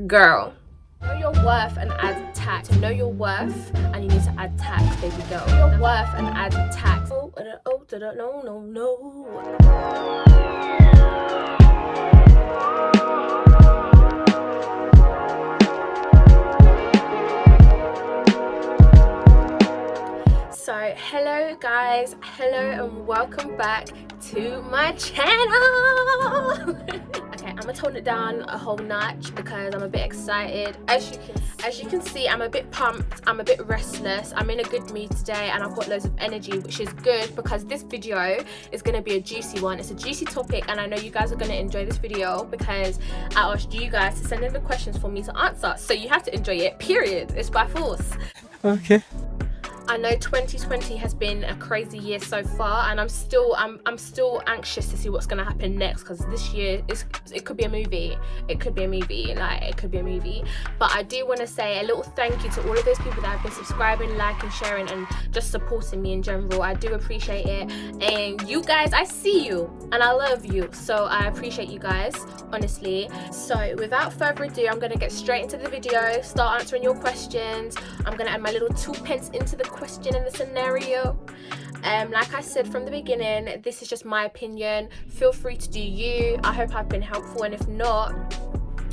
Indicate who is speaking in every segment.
Speaker 1: Girl, know your worth and add tax. Know your worth and you need to add tax, baby girl. Know your worth and add tax. No. So hello guys, hello and welcome back to my channel. Okay, I'm gonna tone it down a whole notch because I'm a bit excited. As you can see, I'm a bit pumped, I'm a bit restless, I'm in a good mood today and I've got loads of energy, which is good because this video is gonna be a juicy one. It's a juicy topic and I know you guys are gonna enjoy this video because I asked you guys to send in the questions for me to answer, so you have to enjoy it, period. It's by force.
Speaker 2: Okay.
Speaker 1: I know 2020 has been a crazy year so far, and I'm still anxious to see what's gonna happen next because this year it could be a movie. It could be a movie, like it could be a movie. But I do want to say a little thank you to all of those people that have been subscribing, liking, sharing, and just supporting me in general. I do appreciate it, and you guys, I see you and I love you, so I appreciate you guys, honestly. So without further ado, I'm gonna get straight into the video, start answering your questions. I'm gonna add my little 2 pence into the question and the scenario. Like I said from the beginning, this is just my opinion. Feel free to do you. I hope I've been helpful, and if not,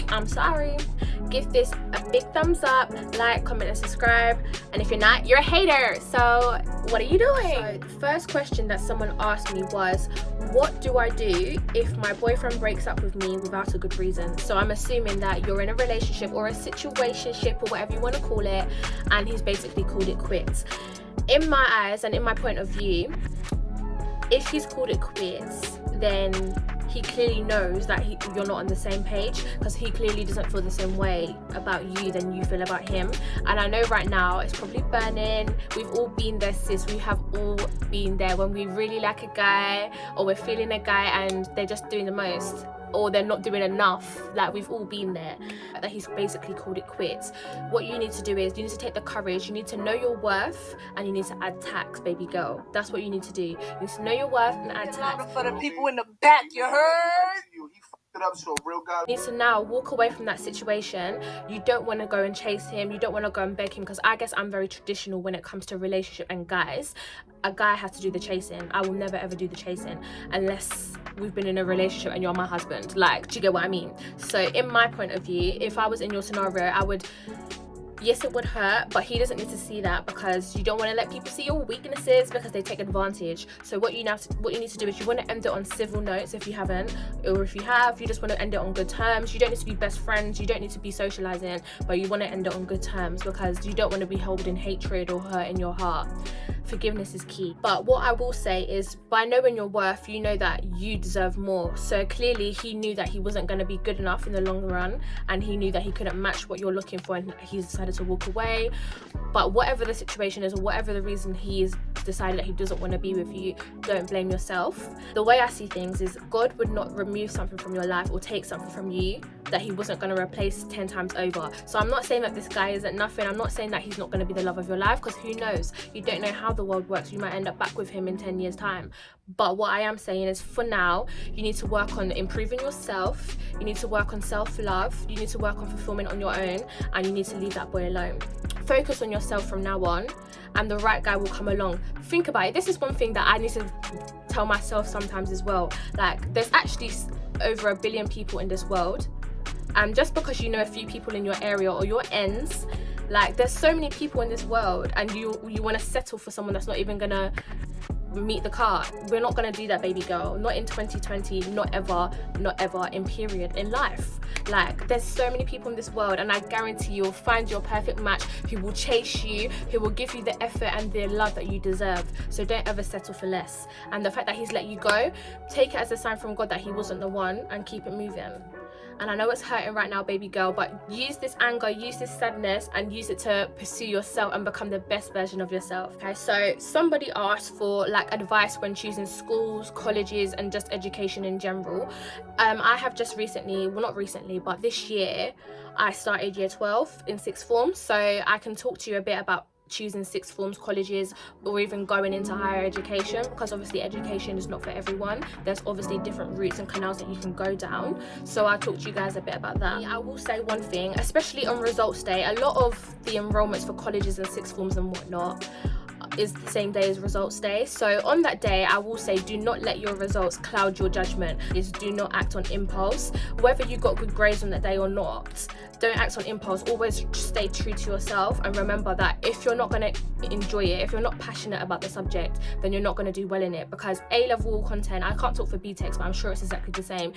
Speaker 1: I'm sorry. Give this a big thumbs up, like, comment, and subscribe. And if you're not, you're a hater. So what are you doing? So the first question that someone asked me was, what do I do if my boyfriend breaks up with me without a good reason? So I'm assuming that you're in a relationship or a situationship or whatever you want to call it, and he's basically called it quits. In my eyes and in my point of view, if he's called it quits, then he clearly knows that you're not on the same page, because he clearly doesn't feel the same way about you than you feel about him. And I know right now it's probably burning. We've all been there, sis. We have all been there when we really like a guy, or we're feeling a guy and they're just doing the most, or they're not doing enough. Like, we've all been there. That he's basically called it quits. What you need to do is you need to take the courage, you need to know your worth, and you need to add tax, baby girl. That's what you need to do. You need to know your worth and add tax.
Speaker 3: For the people in the back, you heard?
Speaker 1: You need to now walk away from that situation. You don't want to go and chase him, you don't want to go and beg him, because I guess I'm very traditional when it comes to relationship and guys. A guy has to do the chasing. I will never ever do the chasing unless we've been in a relationship and you're my husband. Like, do you get what I mean? So in my point of view, if I was in your scenario, I would, yes, it would hurt, but he doesn't need to see that, because you don't want to let people see your weaknesses because they take advantage. So what you need to do is you want to end it on civil notes if you haven't, or if you have, you just want to end it on good terms. You don't need to be best friends, you don't need to be socializing, but you want to end it on good terms because you don't want to be holding hatred or hurt in your heart. Forgiveness is key. But what I will say is, by knowing your worth, you know that you deserve more. So clearly he knew that he wasn't going to be good enough in the long run, and he knew that he couldn't match what you're looking for, and he's decided to walk away. But whatever the situation is, or whatever the reason he's decided that he doesn't want to be with you, don't blame yourself. The way I see things is, God would not remove something from your life or take something from you that he wasn't going to replace 10 times over. So I'm not saying that this guy isn't nothing. I'm not saying that he's not going to be the love of your life, because who knows? You don't know how the world works. You might end up back with him in 10 years time. But what I am saying is, for now, you need to work on improving yourself. You need to work on self-love. You need to work on fulfillment on your own, and you need to leave that boy alone. Focus on yourself from now on, and the right guy will come along. Think about it. This is one thing that I need to tell myself sometimes as well. Like, there's actually over 1 billion people in this world, and just because you know a few people in your area or your ends, like, there's so many people in this world, and you want to settle for someone that's not even gonna meet the car. We're not gonna do that, baby girl. Not in 2020, not ever in period in life. Like, there's so many people in this world, and I guarantee you'll find your perfect match who will chase you, who will give you the effort and the love that you deserve. So don't ever settle for less. And the fact that he's let you go, take it as a sign from God that he wasn't the one, and keep it moving. And I know it's hurting right now, baby girl, but use this anger, use this sadness, and use it to pursue yourself and become the best version of yourself. Okay, so somebody asked for like advice when choosing schools, colleges, and just education in general. I have just recently, well, not recently, but this year I started year 12 in sixth form, so I can talk to you a bit about choosing sixth forms, colleges, or even going into higher education, because obviously education is not for everyone. There's obviously different routes and canals that you can go down, so I'll talk to you guys a bit about that. I will say one thing, especially on results day, a lot of the enrollments for colleges and sixth forms and whatnot is the same day as results day. So on that day, I will say, do not let your results cloud your judgment. Do not act on impulse. Whether you got good grades on that day or not, don't act on impulse. Always stay true to yourself, and remember that if you're not going to enjoy it, if you're not passionate about the subject, then you're not going to do well in it. Because A-level content, I can't talk for BTECs, but I'm sure it's exactly the same.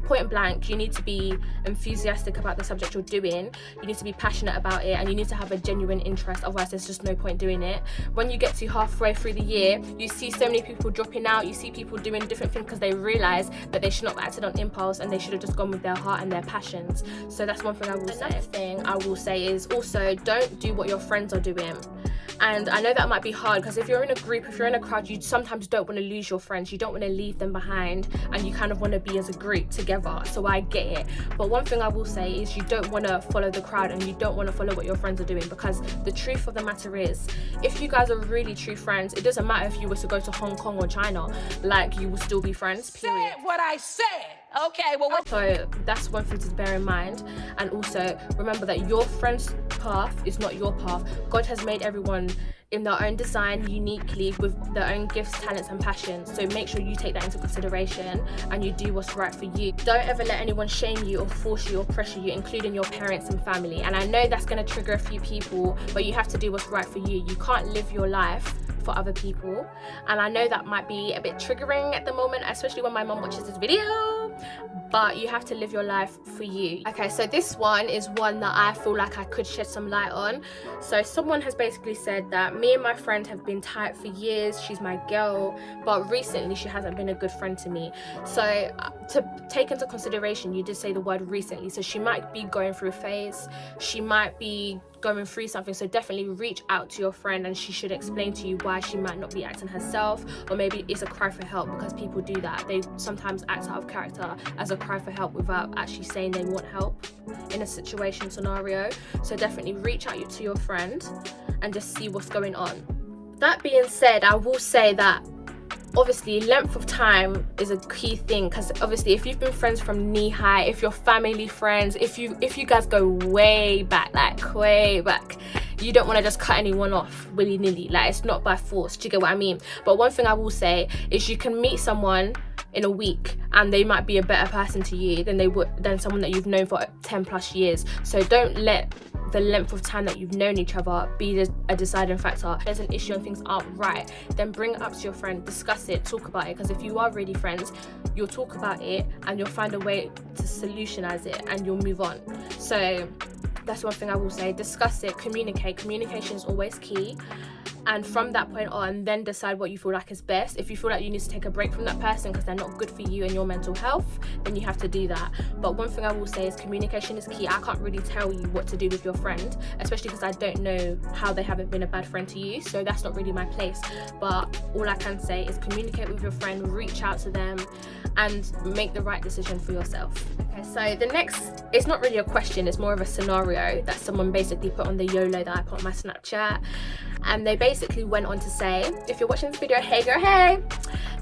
Speaker 1: Point blank, you need to be enthusiastic about the subject you're doing, you need to be passionate about it, and you need to have a genuine interest, otherwise there's just no point doing it. When you get to halfway through the year, you see so many people dropping out, you see people doing different things because they realise that they should not have acted on impulse and they should have just gone with their heart and their passions. So that's one thing I will say. Another thing I will say is also, don't do what your friends are doing. And I know that might be hard, because if you're in a group, if you're in a crowd, you sometimes don't want to lose your friends, you don't want to leave them behind, and you kind of want to be as a group together. So I get it, but one thing I will say is you don't want to follow the crowd, and you don't want to follow what your friends are doing, because the truth of the matter is, if you guys are really true friends, it doesn't matter if you were to go to Hong Kong or China, like, you will still be friends, period.
Speaker 3: Said what I said. Okay, well, what?
Speaker 1: So that's one thing to bear in mind. And also remember that your friend's path is not your path. God has made everyone in their own design, uniquely, with their own gifts, talents and passions. So make sure you take that into consideration and you do what's right for you. Don't ever let anyone shame you or force you or pressure you, including your parents and family. And I know that's going to trigger a few people, but you have to do what's right for you. You can't live your life for other people, and I know that might be a bit triggering at the moment, especially when my mom watches this video, but you have to live your life for you. Okay, so this one is one that I feel like I could shed some light on. So someone has basically said that me and my friend have been tight for years, she's my girl, but recently she hasn't been a good friend to me. So to take into consideration, you did say the word recently, so she might be going through a phase, she might be going through something, so definitely reach out to your friend and she should explain to you why she might not be acting herself, or maybe it's a cry for help, because people do that. They sometimes act out of character as a cry for help without actually saying they want help in a situation scenario. So definitely reach out to your friend and just see what's going on. That being said, I will say that obviously length of time is a key thing, because obviously if you've been friends from knee high, if you're family friends, if you guys go way back, like way back, you don't want to just cut anyone off willy-nilly. Like, it's not by force, do you get what I mean? But one thing I will say is you can meet someone in a week and they might be a better person to you than someone that you've known for 10 plus years. So don't let the length of time that you've known each other be a deciding factor. If there's an issue and things aren't right, then bring it up to your friend, discuss it, talk about it, because if you are really friends, you'll talk about it and you'll find a way to solutionize it and you'll move on. So that's one thing I will say. Discuss it, communicate. Communication is always key. And from that point on, then decide what you feel like is best. If you feel like you need to take a break from that person because they're not good for you and your mental health, then you have to do that. But one thing I will say is communication is key. I can't really tell you what to do with your friend, especially because I don't know how they haven't been a bad friend to you, so that's not really my place. But all I can say is communicate with your friend, reach out to them and make the right decision for yourself. Okay, so the next, it's not really a question, it's more of a scenario that someone basically put on the YOLO that I put on my Snapchat. And they basically went on to say, if you're watching this video, hey girl, hey,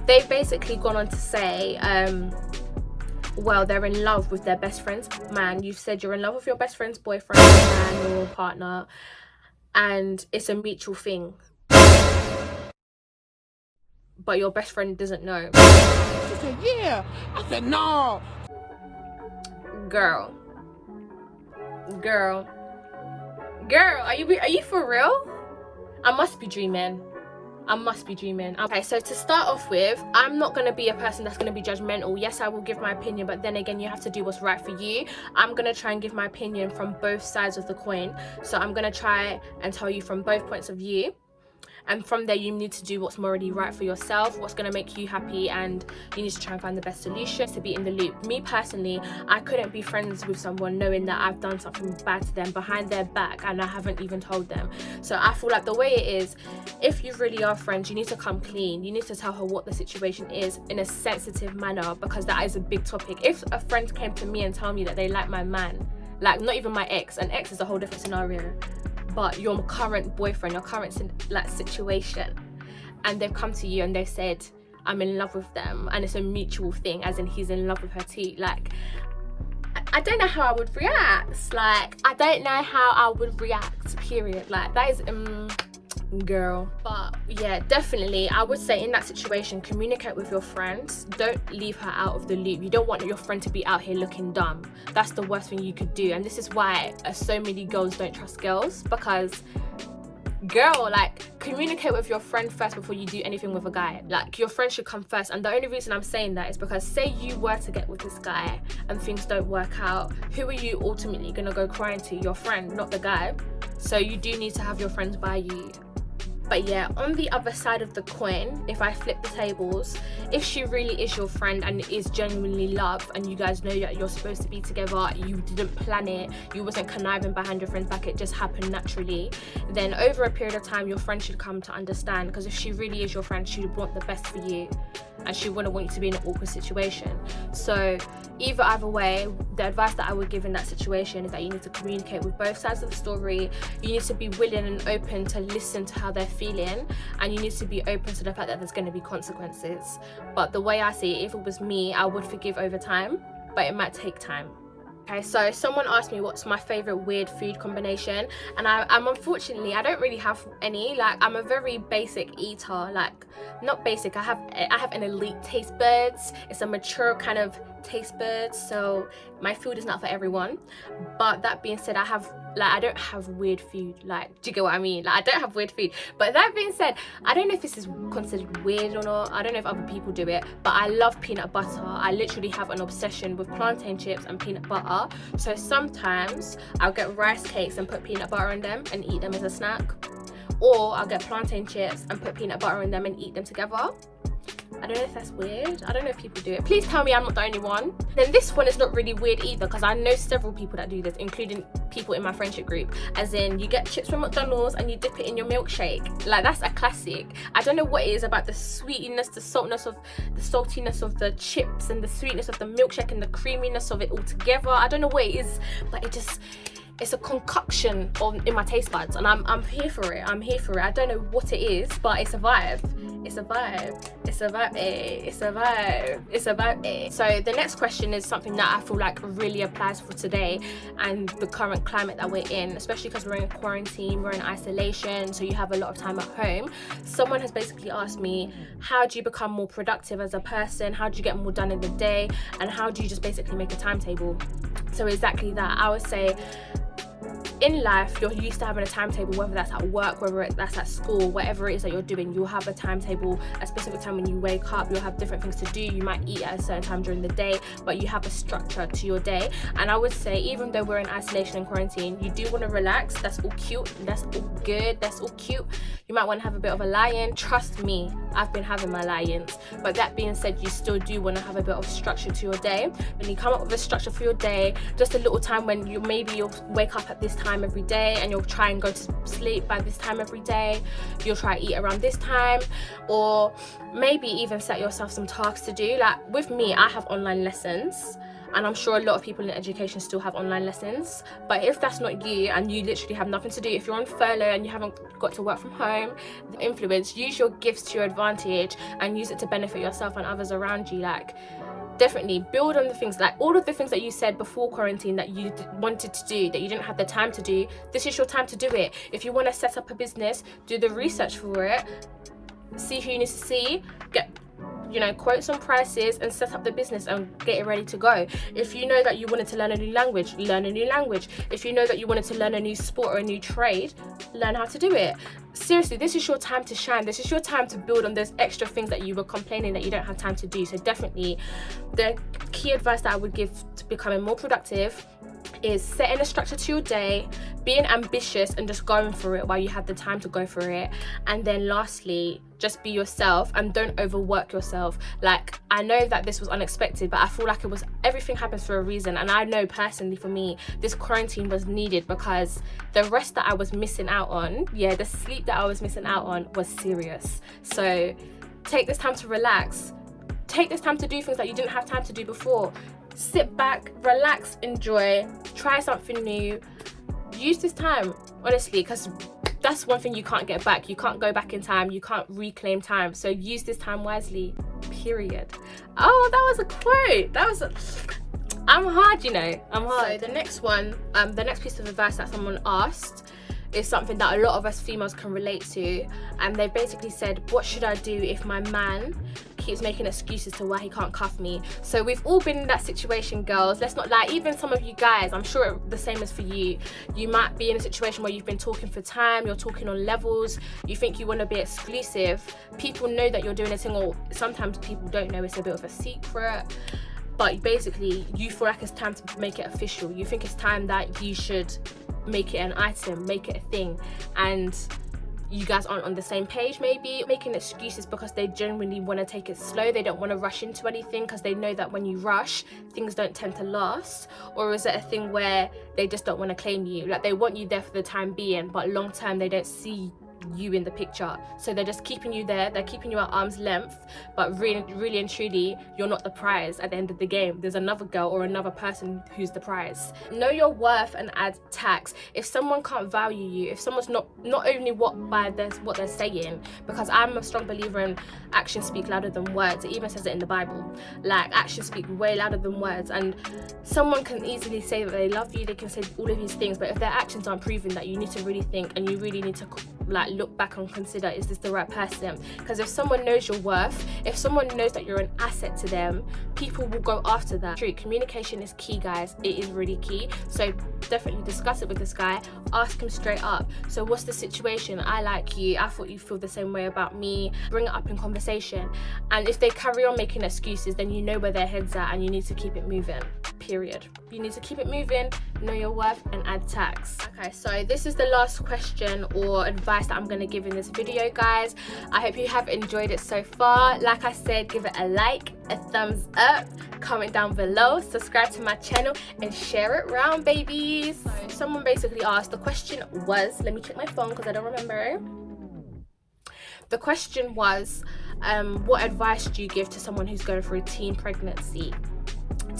Speaker 1: they've basically gone on to say, well, they're in love with their best friend's man. You've said you're in love with your best friend's boyfriend, man, or partner, and it's a mutual thing, but your best friend doesn't know.
Speaker 3: She said, yeah. I said, no.
Speaker 1: Girl, are you for real? I must be dreaming. Okay, so to start off with, I'm not going to be a person that's going to be judgmental. Yes, I will give my opinion, but then again, you have to do what's right for you. I'm going to try and give my opinion from both sides of the coin. So I'm going to try and tell you from both points of view. And from there, you need to do what's morally right for yourself, what's going to make you happy, and you need to try and find the best solution to be in the loop. Me personally, I couldn't be friends with someone knowing that I've done something bad to them behind their back and I haven't even told them. So I feel like the way it is, if you really are friends, you need to come clean. You need to tell her what the situation is in a sensitive manner, because that is a big topic. If a friend came to me and told me that they like my man, like not even my ex, an ex is a whole different scenario, but your current boyfriend, your current situation, and they've come to you and they've said, I'm in love with them, and it's a mutual thing, as in he's in love with her too. Like, I don't know how I would react. Like, I don't know how I would react, period. Like, that is girl. But yeah, definitely I would say in that situation, communicate with your friends. Don't leave her out of the loop. You don't want your friend to be out here looking dumb. That's the worst thing you could do. And this is why so many girls don't trust girls, because girl, like, communicate with your friend first before you do anything with a guy. Like, your friend should come first. And the only reason I'm saying that is because, say you were to get with this guy and things don't work out, who are you ultimately gonna go crying to? Your friend, not the guy. So you do need to have your friends by you. But yeah, on the other side of the coin, if I flip the tables, if she really is your friend and is genuinely love, and you guys know that you're supposed to be together, you didn't plan it, you wasn't conniving behind your friend's back, it just happened naturally, then over a period of time, your friend should come to understand. Because if she really is your friend, she would want the best for you, and she wouldn't want you to be in an awkward situation. So either way, the advice that I would give in that situation is that you need to communicate with both sides of the story. You need to be willing and open to listen to how they're feeling, and you need to be open to the fact that there's going to be consequences. But the way I see it, if it was me, I would forgive over time, but it might take time. Okay, so someone asked me what's my favorite weird food combination, and I'm unfortunately, I don't really have any. Like, I'm a very basic eater. Like, not basic, I have an elite taste buds. It's a mature kind of taste buds, so my food is not for everyone. But that being said, I don't have weird food. Like, do you get what I mean? Like, I don't have weird food. But that being said, I don't know if this is considered weird or not. I don't know if other people do it, but I love peanut butter. I literally have an obsession with plantain chips and peanut butter. So sometimes I'll get rice cakes and put peanut butter in them and eat them as a snack. Or I'll get plantain chips and put peanut butter in them and eat them together. I don't know if that's weird. I don't know if people do it. Please tell me I'm not the only one. Then this one is not really weird either, because I know several people that do this, including people in my friendship group. As in, you get chips from McDonald's and you dip it in your milkshake. Like, that's a classic. I don't know what it is about the sweetness, the saltiness of the chips, and the sweetness of the milkshake, and the creaminess of it all together. I don't know what it is, but it's a concoction in my taste buds, and I'm here for it. I don't know what it is, but it's a vibe. So the next question is something that I feel like really applies for today and the current climate that we're in, especially because we're in quarantine, we're in isolation, so you have a lot of time at home. Someone has basically asked me, how do you become more productive as a person? How do you get more done in the day? And how do you just basically make a timetable? So exactly that. I would say, in life, you're used to having a timetable, whether that's at work, whether that's at school, whatever it is that you're doing, you'll have a timetable, a specific time when you wake up, you'll have different things to do, you might eat at a certain time during the day, but you have a structure to your day. And I would say, even though we're in isolation and quarantine, you do want to relax. That's all cute, that's all good, that's all cute. You might want to have a bit of a lie-in. Trust me, I've been having my lie-ins. But that being said, you still do want to have a bit of structure to your day. When you come up with a structure for your day, just a little time when you'll wake up at this time every day, and you'll try and go to sleep by this time every day. You'll try to eat around this time, or maybe even set yourself some tasks to do. Like, with me, I have online lessons, and I'm sure a lot of people in education still have online lessons. But if that's not you, and you literally have nothing to do, if you're on furlough and you haven't got to work from home, use your gifts to your advantage and use it to benefit yourself and others around you. Like, definitely build on the things, like all of the things that you said before quarantine that you wanted to do, that you didn't have the time to do. This is your time to do it. If you want to set up a business, do the research for it, see who you need to see, quote some prices and set up the business and get it ready to go. If you know that you wanted to learn a new language, learn a new language. If you know that you wanted to learn a new sport or a new trade, learn how to do it. Seriously, this is your time to shine. This is your time to build on those extra things that you were complaining that you don't have time to do. So definitely, the key advice that I would give to becoming more productive is setting a structure to your day, being ambitious and just going for it while you have the time to go for it. And then lastly, just be yourself and don't overwork yourself. Like, I know that this was unexpected, but I feel like everything happens for a reason. And I know personally for me, this quarantine was needed, because the rest that I was missing out on, the sleep that I was missing out on was serious. So take this time to relax. Take this time to do things that you didn't have time to do before. Sit back, relax, enjoy, try something new, use this time, honestly, because that's one thing you can't get back. You can't go back in time, you can't reclaim time, so use this time wisely, period. Oh, that was a quote. I'm hard, you know, I'm hard. So the next one, the next piece of advice that someone asked is something that a lot of us females can relate to, and they basically said, what should I do if my man keeps making excuses to why he can't cuff me? So we've all been in that situation, girls, let's not lie. Even some of you guys, I'm sure the same is for you. You might be in a situation where you've been talking for time, you're talking on levels, you think you want to be exclusive, people know that you're doing a thing, or sometimes people don't know, it's a bit of a secret. But basically, you feel like it's time to make it official. You think it's time that you should make it an item, make it a thing, and you guys aren't on the same page, maybe making excuses because they genuinely want to take it slow. They don't want to rush into anything because they know that when you rush, things don't tend to last. Or is it a thing where they just don't want to claim you? Like, they want you there for the time being, but long term they don't see you in the picture, so they're just keeping you there, they're keeping you at arm's length, but really and truly, you're not the prize at the end of the game. There's another girl or another person who's the prize. Know your worth and add tax. If someone can't value you, if someone's not only what they're saying, because I'm a strong believer in actions speak louder than words. It even says it in the Bible, like actions speak way louder than words, and someone can easily say that they love you, they can say all of these things, but if their actions aren't proving that, you need to really think, and you really need to like look back and consider, is this the right person? Because if someone knows your worth, if someone knows that you're an asset to them, people will go after that. True, communication is key, guys. It is really key. So definitely discuss it with this guy, ask him straight up. So what's the situation? I like you, I thought you feel the same way about me. Bring it up in conversation, and if they carry on making excuses, then you know where their head's at, and you need to keep it moving, period. You need to keep it moving, know your worth, and add tax. Okay, so this is the last question or advice that I'm going to give in this video, guys. I hope you have enjoyed it so far. Like I said, give it a like, a thumbs up, comment down below, subscribe to my channel, and share it around, babies. So someone basically asked, the question was, let me check my phone because I don't remember. The question was, what advice do you give to someone who's going through a teen pregnancy?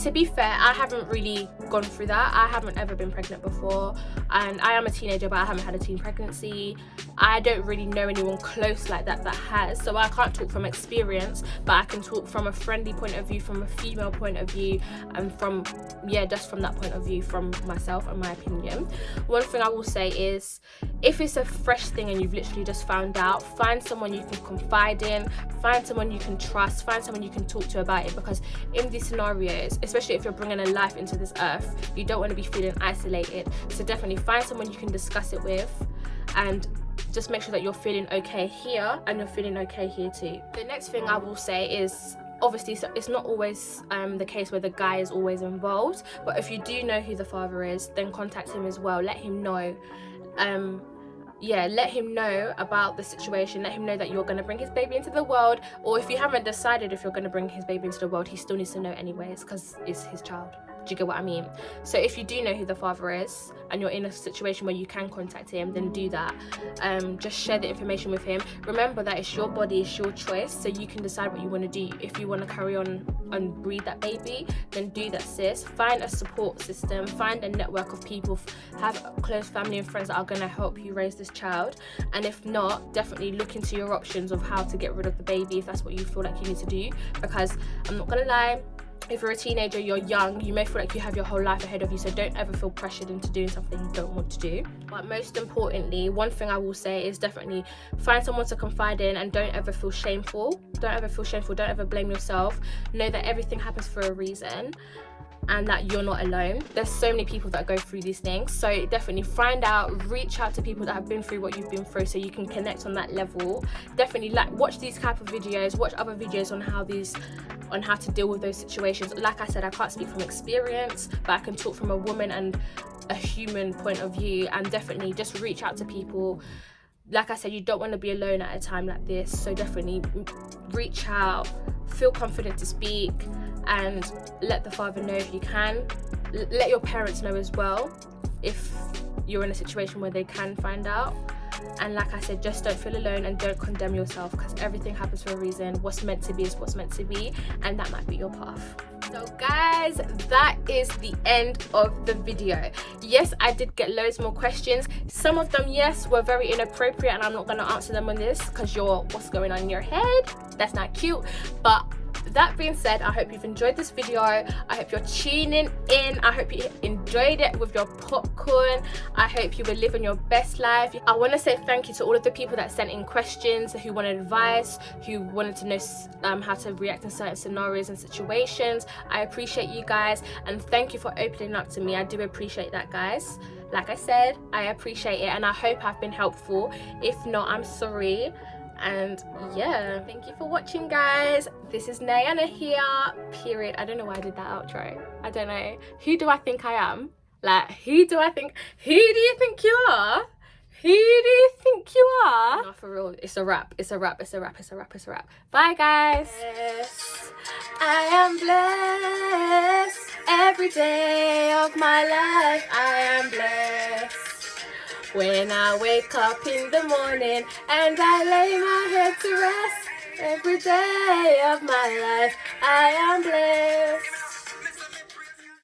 Speaker 1: To be fair, I haven't really gone through that. I haven't ever been pregnant before, and I am a teenager, but I haven't had a teen pregnancy. I don't really know anyone close like that has, so I can't talk from experience, but I can talk from a friendly point of view, from a female point of view, and from, yeah, just from that point of view, from myself and my opinion. One thing I will say is, if it's a fresh thing and you've literally just found out, find someone you can confide in, find someone you can trust, find someone you can talk to about it, because in these scenarios, especially if you're bringing a life into this earth, you don't want to be feeling isolated. So definitely find someone you can discuss it with, and just make sure that you're feeling okay here and you're feeling okay here too. The next thing I will say is, obviously, so it's not always the case where the guy is always involved, but if you do know who the father is, then contact him as well. Let him know. Let him know about the situation. Let him know that you're going to bring his baby into the world, or if you haven't decided if you're going to bring his baby into the world, he still needs to know anyways, because it's his child. Do you get what I mean? So if you do know who the father is and you're in a situation where you can contact him, then do that. Just share the information with him. Remember that it's your body, it's your choice, so you can decide what you want to do. If you want to carry on and breed that baby, then do that, sis. Find a support system, find a network of people, have close family and friends that are going to help you raise this child. And if not, definitely look into your options of how to get rid of the baby if that's what you feel like you need to do. Because I'm not gonna lie, if you're a teenager, you're young, you may feel like you have your whole life ahead of you, so don't ever feel pressured into doing something you don't want to do. But most importantly, one thing I will say is definitely find someone to confide in, and don't ever feel shameful. Don't ever feel shameful, don't ever blame yourself. Know that everything happens for a reason, and that you're not alone. There's so many people that go through these things, so definitely find out, reach out to people that have been through what you've been through, so you can connect on that level. Definitely watch these type of videos, watch other videos on how to deal with those situations. Like I said, I can't speak from experience, but I can talk from a woman and a human point of view, and definitely just reach out to people. Like I said, you don't want to be alone at a time like this, so definitely reach out, feel confident to speak, and let the father know if you can. Let your parents know as well if you're in a situation where they can find out. And like I said, just don't feel alone, and don't condemn yourself, because everything happens for a reason. What's meant to be is what's meant to be, and that might be your path. So guys, that is the end of the video. Yes, I did get loads more questions. Some of them, yes, were very inappropriate, and I'm not going to answer them on this because what's going on in your head, that's not cute. But that being said, I hope you've enjoyed this video. I hope you're tuning in. I hope you enjoyed it with your popcorn. I hope you were living your best life. I want to say thank you to all of the people that sent in questions, who wanted advice, who wanted to know how to react in certain scenarios and situations. I appreciate you guys, and thank you for opening up to me. I do appreciate that, guys. Like I said, I appreciate it, and I hope I've been helpful. If not, I'm sorry. And yeah, thank you for watching, guys. This is Naya here, period. I don't know why I did that outro. I don't know. Who do I think I am? Like, who do you think you are? Who do you think you are? No, for real, it's a wrap. It's a wrap. It's a wrap. It's a wrap. It's a wrap. Bye, guys. Yes, I am blessed. Every day of my life, I am blessed. When I wake up in the morning and I lay my head to rest, every day of my life I am blessed.